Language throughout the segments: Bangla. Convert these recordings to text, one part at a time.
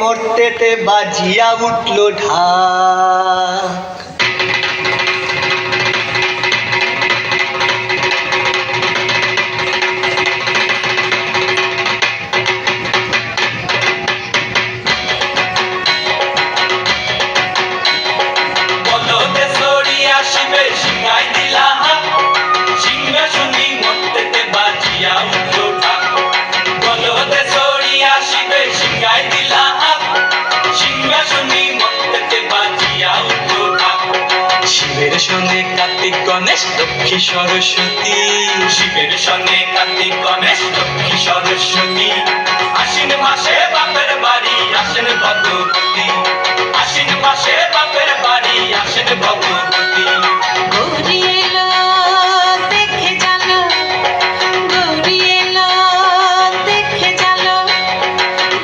মরতেতে বাজিয়া উঠল ঢাক। শিবের সঙ্গে কার্তিক গণেশ লক্ষ্মী সরস্বতী, শিবের সঙ্গে কার্তিক গণেশ লক্ষ্মী সরস্বতী। আশ্বিন মাসে বাপের বাড়ি আসেন ভগবতী, আশ্বিন মাসে বাপের বাড়ি আসেন ভগবতী। গৌরী এলো দেখে জানো, গৌরী এলো দেখে জানো,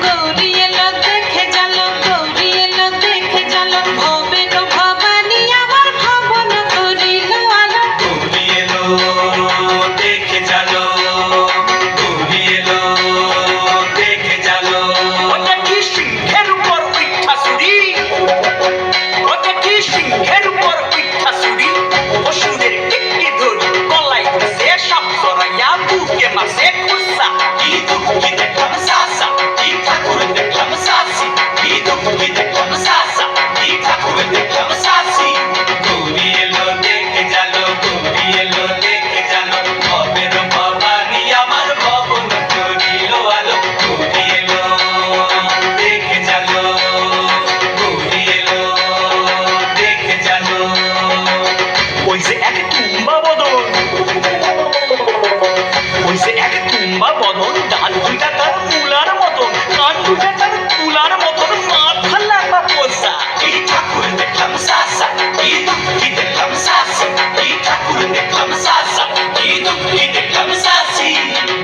গৌরী এলো দেখে জানো, গৌরী এলো দেখে জানো। ভবের ভবানী আমার ভবন করিল আলো। গৌরী এলো দেখে জানো, গৌরী এলো দেখে জানো। ওটা কি সিংহের উপর পিঠা ছুরি, ওটা কি সিংহের উপর পিঠা ছুরি। অসুরের টিকটি ধরি গলায় সে সব জড়াইয়া বুকে মাসে খুসা। কি দুঃখী দেখলাম সাসা, কি ঠাকুর দেখলাম সাসি, কি দুঃখী দেখলাম সাসা, কি ঠাকুর দেখলাম সাসি। গৌরী এলো দেখে জানো, গৌরী এলো দেখে জানো। ভবের ভবানী আমার ভবন করিল আলো। গৌরী এলো দেখে জানো, গৌরী এলো দেখে জানো। ওই যে এক তুম্বা বদন, ওই যে এক তুম্বা বদন, ডাল দুইটা তার তুলার মতন, কান দুইটা তার তুলার মতন, মাথা লাগা পোষা। এই ঠাকুর দেখলাম সাসা, কি দুঃখী দেখলাম সাসি, এই ঠাকুর দেখলাম সাসা, কি দুঃখী দেখলাম সাসি।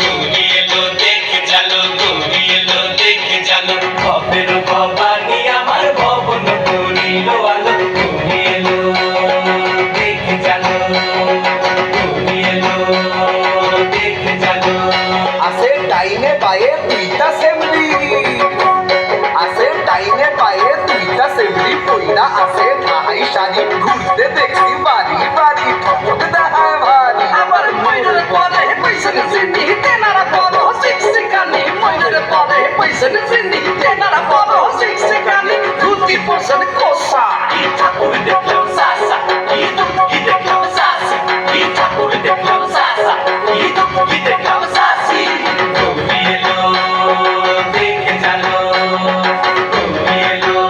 গৌরী এলো দেখে জানো, গৌরী এলো দেখে জানো। ভবের ভবানী আমার ভবন করিল আলো। গৌরী এলো দেখে জানো, গৌরী এলো দেখে জানো। আছে ডাইনে বায়ে দুইটা সেমরি, আছে ডাইনে বায়ে দুইটা সেমরি। পইরা আছে ঢাই শাড়ি, ঘুরতে দেখছি বাড়ি বাড়ি, ঠকঠক দেখায় ভারী। আবার ময়ূর পরে পয়সন চিনি তেনারা বড় শিক্ষিকানি, ময়ূর পরে পয়সন চিনি তেনারা বড় শিক্ষিকানি। ধুতি পয়সন কোষা, এই ঠাকুর দেখলাম সাসা, এই দুঃখী দেখলাম সাসি, এই ঠাকুর দেখলাম সাসা, এই দুঃখী দেখলাম সাসি। গৌরী এলো দেখে জানো, গৌরী এলো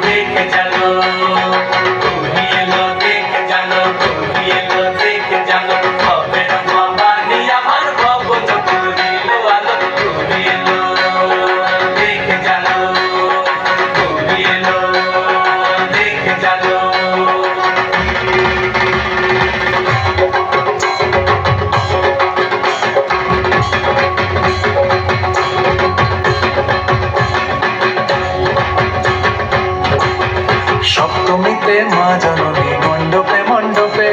দেখে জানো, গৌরী এলো দেখে জানো, গৌরী এলো দেখে জানো। ভবের ভবানী আমার ভবন করিল আলো। গৌরী এলো দেখে জানো, গৌরী এলো দেখে জানো। সপ্তমীতে মা জননী মণ্ডপে মণ্ডপে,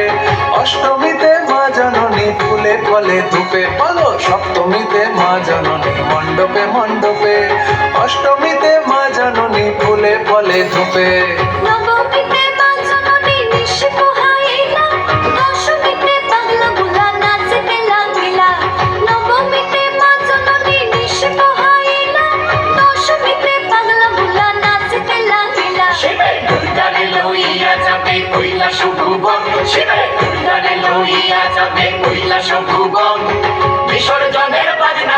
অষ্টমীতে মা জননী ফুলে ফলে ধূপে। বলো সপ্তমীতে মা জননী মণ্ডপে মণ্ডপে, অষ্টমীতে মা জননী ফুলে ফলে ধূপে। নবমীতে মা জননী নিশি পোহাইলা, দশমীতে পাগলা বুলা নাচতে লাগিলা। নবমীতে মা জননী নিশি পোহাইলা, দশমীতে পাগলা বুলা নাচতে লাগিলা। শিবে দুর্গারে লইয়া যাবে কৈলাস ভুবন, শিবে দুর্গারে লইয়া যাবে কৈলাস ভুবন। বিসর্জনের বাজনা